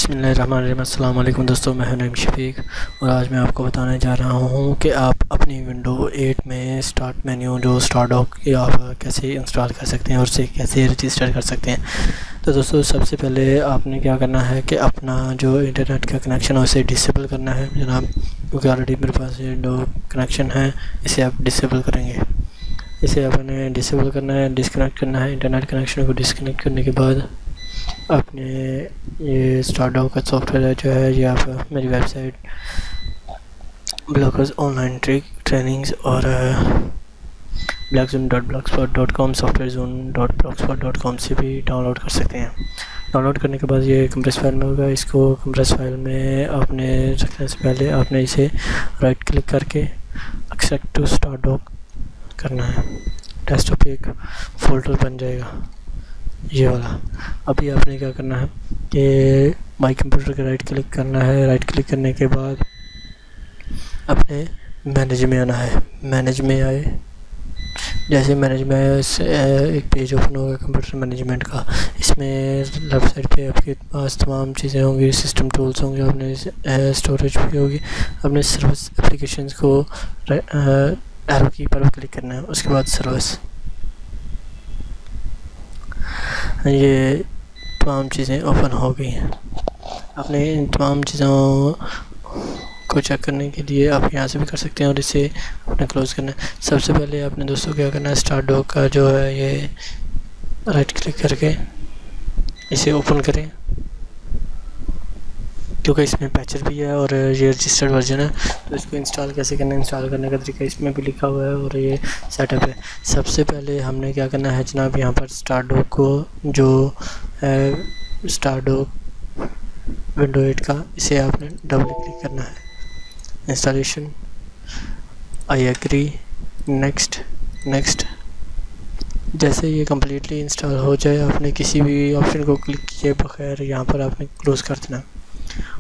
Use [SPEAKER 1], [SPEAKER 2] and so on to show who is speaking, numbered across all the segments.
[SPEAKER 1] बिस्मिल्लाहिर्रहमानिर्रहीम। अस्सलाम वालेकुम दोस्तों, मैं हूं नईम शफीक और आज मैं आपको बताने जा रहा हूं कि आप अपनी विंडो 8 में स्टार्ट मेन्यू जो स्टार्ट डॉक आप कैसे इंस्टॉल कर सकते हैं और उसे कैसे रजिस्टर कर सकते हैं। तो दोस्तों सबसे पहले आपने क्या करना है कि अपना जो इंटरनेट का कनेक्शन है उसे डिसेबल करना है जनाब, क्योंकि ऑलरेडी मेरे पास विंडो कनेक्शन है। इसे आप डिसेबल करेंगे। इसे आपने डिसेबल करना है, डिस्कनेक्ट करना है। इंटरनेट कनेक्शन को डिस्कनेक्ट करने के बाद आपने ये स्टार्ट डॉक का सॉफ्टवेयर जो है ये आप मेरी वेबसाइट ब्लॉगर्स ऑनलाइन ट्रेनिंग्स और blackzone.blogspot.com softwarezone.blogspot.com से भी डाउनलोड कर सकते हैं। डाउनलोड करने के बाद ये कंप्रेस फाइल में होगा। इसको कंप्रेस फाइल में आपने रखने से पहले आपने इसे राइट क्लिक करके एक्सट्रैक्ट टू स्टार्ट डॉक करना है। डेस्कटॉप पे एक फोल्डर बन जाएगा ये वाला। अभी आपने क्या करना है कि माई कंप्यूटर का राइट क्लिक करना है। राइट क्लिक करने के बाद अपने मैनेज में आना है। मैनेज में आए, जैसे मैनेज में आए एक पेज ओपन होगा कंप्यूटर मैनेजमेंट का। इसमें लेफ्ट साइड पे आपके पास तमाम चीज़ें होंगी, सिस्टम टूल्स होंगे, अपने स्टोरेज भी होगी। अपने सर्विस एप्लीकेशंस को एरो की पर क्लिक करना है। उसके बाद सर्विस, ये तमाम चीज़ें ओपन हो गई हैं। अपने इन तमाम चीज़ों को चेक करने के लिए आप यहाँ से भी कर सकते हैं और इसे अपने क्लोज़ करना है। सबसे पहले आपने दोस्तों क्या करना है, स्टार्ट डॉक का जो है ये राइट क्लिक करके इसे ओपन करें, क्योंकि इसमें पैचर भी है और ये रजिस्टर्ड वर्जन है। तो इसको इंस्टॉल कैसे करना है, इंस्टॉल करने का तरीका इसमें भी लिखा हुआ है और ये सेटअप है। सबसे पहले हमने क्या करना है जनाब, यहाँ पर स्टार्ट डॉक को जो है स्टार्ट डॉक विंडो 8 का, इसे आपने डबल क्लिक करना है। Installation, I agree, next next. जैसे ये कम्प्लीटली इंस्टॉल हो जाए आपने किसी भी ऑप्शन को क्लिक किए बगैर यहाँ पर आपने क्लोज़ कर देना।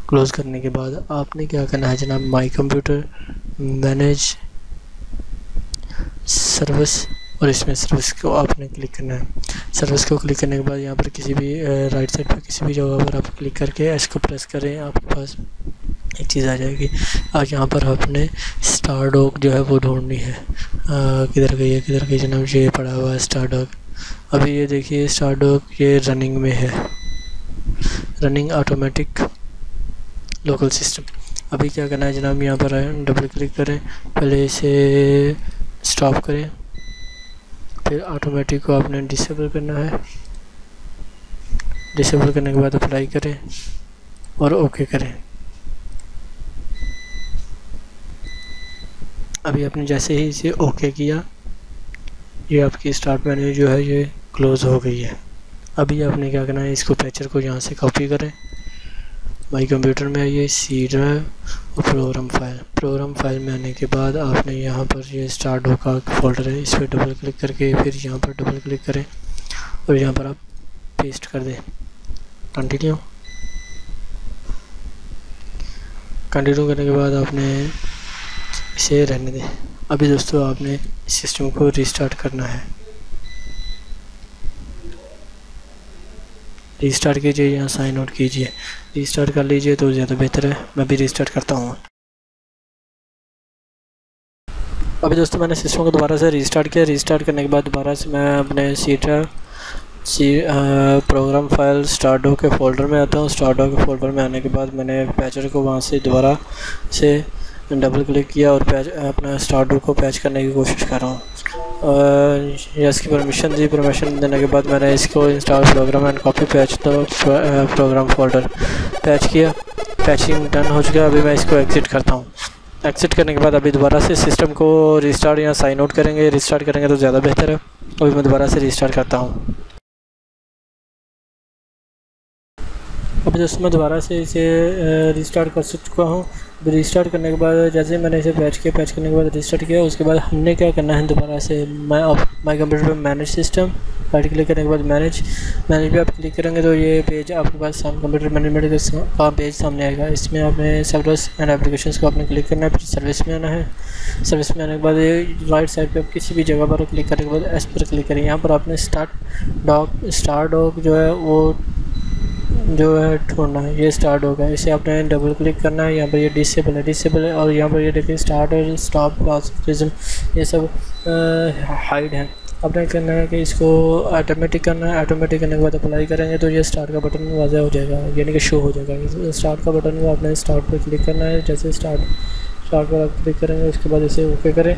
[SPEAKER 1] क्लोज़ करने के बाद आपने क्या करना है जनाब, माई कंप्यूटर, मैनेज सर्विस, और इसमें सर्विस को आपने क्लिक करना है। सर्विस को क्लिक करने के बाद यहाँ पर किसी भी राइट साइड पर किसी भी जगह पर आप क्लिक करके इसको प्रेस करें, आपके पास एक चीज़ आ जाएगी। आज यहाँ पर आपने स्टार डॉक जो है वो ढूंढनी है। किधर गई है, किधर गई जनाब, ये पड़ा हुआ है स्टार डॉक। अभी ये देखिए स्टार डॉक ये रनिंग में है, रनिंग ऑटोमेटिक लोकल सिस्टम। अभी क्या करना है जनाब, यहाँ पर डबल क्लिक करें, पहले इसे स्टॉप करें, फिर ऑटोमेटिक को आपने डिसेबल करना है। डिसेबल करने के बाद अप्लाई करें और ओके करें। अभी आपने जैसे ही इसे ओके किया, ये आपकी स्टार्ट मेन्यू जो है ये क्लोज़ हो गई है। अभी आपने क्या करना है, इसको पैचर को यहाँ से कॉपी करें, माई कंप्यूटर में आइए, सी ड्राइव और प्रोग्राम फाइल में आने के बाद आपने यहाँ पर ये स्टार्ट डॉक का फोल्डर है, इस पर डबल क्लिक करके फिर यहाँ पर डबल क्लिक करें और यहाँ पर आप पेस्ट कर दें। कंटिन्यू करने के बाद आपने इसे रहने दें। अभी दोस्तों आपने सिस्टम को रिस्टार्ट करना है। रिस्टार्ट कीजिए, यहाँ साइन आउट कीजिए, रिस्टार्ट कर लीजिए तो ज़्यादा बेहतर है। मैं भी रिस्टार्ट करता हूँ। अभी दोस्तों मैंने सिस्टम को दोबारा से रिस्टार्ट किया। रिस्टार्ट करने के बाद दोबारा से मैं अपने प्रोग्राम फाइल स्टार्ट डॉक के फोल्डर में आता हूँ। स्टार्ट डॉक के फोल्डर में आने के बाद मैंने पैचर को वहाँ से दोबारा से डबल क्लिक किया और अपना स्टार्ट डॉक को पैच करने की कोशिश कर रहा हूँ। इसकी परमिशन दी, परमिशन देने के बाद मैंने इसको install program and copy patch to program folder patch किया। पैचिंग डन हो चुका है। अभी मैं इसको एग्ज़िट करता हूँ। एग्ज़िट करने के बाद अभी दोबारा से सिस्टम को रिस्टार्ट या साइन आउट करेंगे। रिस्टार्ट करेंगे तो ज़्यादा बेहतर है। अभी मैं दोबारा से रिस्टार्ट करता हूँ। अभी दोस्तों मैं दोबारा से इसे रिस्टार्ट कर चुका हूँ। रिस्टार्ट करने के बाद जैसे मैंने इसे पैच करने के बाद रिस्टार्ट किया, उसके बाद हमने क्या करना है, दोबारा से माई कंप्यूटर पे मैनेज सिस्टम, राइट क्लिक करने के बाद मैनेज पे आप क्लिक करेंगे तो ये पेज आपके पास कंप्यूटर मैनेजमेंट का पेज सामने आएगा। इसमें आपने सर्विस एंड एप्लीकेशंस को आपने क्लिक करना है, फिर सर्विस में आना है। सर्विस में आने के बाद ये राइट साइड पे आप किसी भी जगह पर क्लिक करने के बाद एस पर क्लिक करें। यहाँ पर आपने स्टार्ट डॉक जो है वो जो है ढूंढना है। ये स्टार्ट होगा, इसे आपने डबल क्लिक करना है। यहाँ पर ये डिसेबल है और यहाँ पर ये देखिए स्टार्ट और स्टॉप क्लासिज्म ये सब हाइड है। आपने करना है कि इसको ऑटोमेटिक करना है। ऑटोमेटिक करने के बाद अप्लाई करेंगे तो ये स्टार्ट का बटन वाज़ा हो जाएगा, यानी कि शो हो जाएगा। स्टार्ट का बटन को आपने स्टार्ट पर क्लिक करना है। जैसे स्टार्ट पर आप क्लिक करेंगे उसके बाद इसे ओके करें।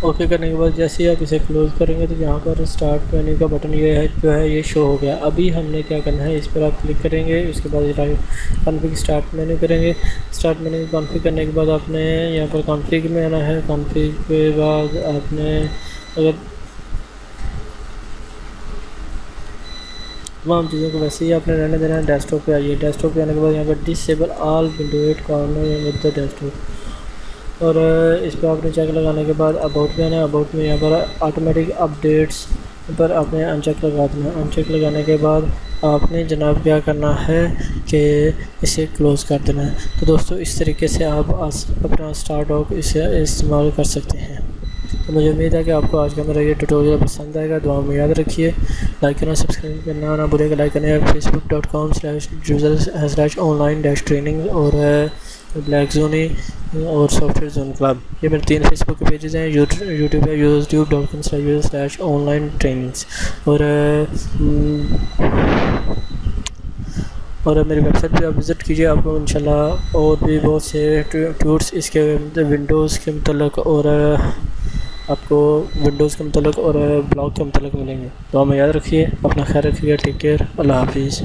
[SPEAKER 1] ओके करने के बाद जैसे ही आप इसे क्लोज़ करेंगे तो यहाँ पर स्टार्ट मेन्यू का बटन ये है जो है ये शो हो गया। अभी हमने क्या करना है, इस पर आप क्लिक करेंगे, उसके बाद कॉन्फ़िग स्टार्ट मेन्यू करेंगे। स्टार्ट मेन्यू कॉन्फ़िग करने के बाद आपने यहाँ पर कॉन्फ़िग में आना है। कॉन्फ़िग के बाद आपने अगर तमाम चीज़ों को वैसे ही आपने रहने देना है। डेस्कटॉप पे आइए। डेस्कटॉप पे आने के बाद यहाँ पर disable all window at corner with the desktop और इस पर आपने चेक लगाने के बाद अबाउट में आना है। अबाउट में यहाँ पर ऑटोमेटिक अपडेट्स पर आपने अनचेक लगा देना है। अनचेक लगाने के बाद आपने जनाब क्या करना है कि इसे क्लोज़ कर देना है। तो दोस्तों इस तरीके से आप अपना स्टार डॉक इसे इस्तेमाल कर सकते हैं। तो मुझे उम्मीद है कि आपको आज का मेरा ये ट्यूटोरियल पसंद आएगा। दुआ में याद रखिए, लाइक करना, सब्सक्राइब करना ना भूलिएगा। लाइक करना facebook.com/user/online-training और ब्लैक जोनी और सॉफ्टवेयर जोन क्लब। ये मेरे 3 फेसबुक के पेजेस हैं। यूट्यूब है youtube.com/user/online-trainings और मेरी वेबसाइट पे आप विज़िट कीजिए। आपको इंशाल्लाह और भी बहुत से ट्यूट्स इसके विंडोज़ के मतलब और आपको विंडोज़ के मतलब और ब्लॉग के मतलब मिलेंगे। तो हमें याद रखिए, अपना ख्याल रखिएगा। टेक केयर, अल्लाह हाफिज़।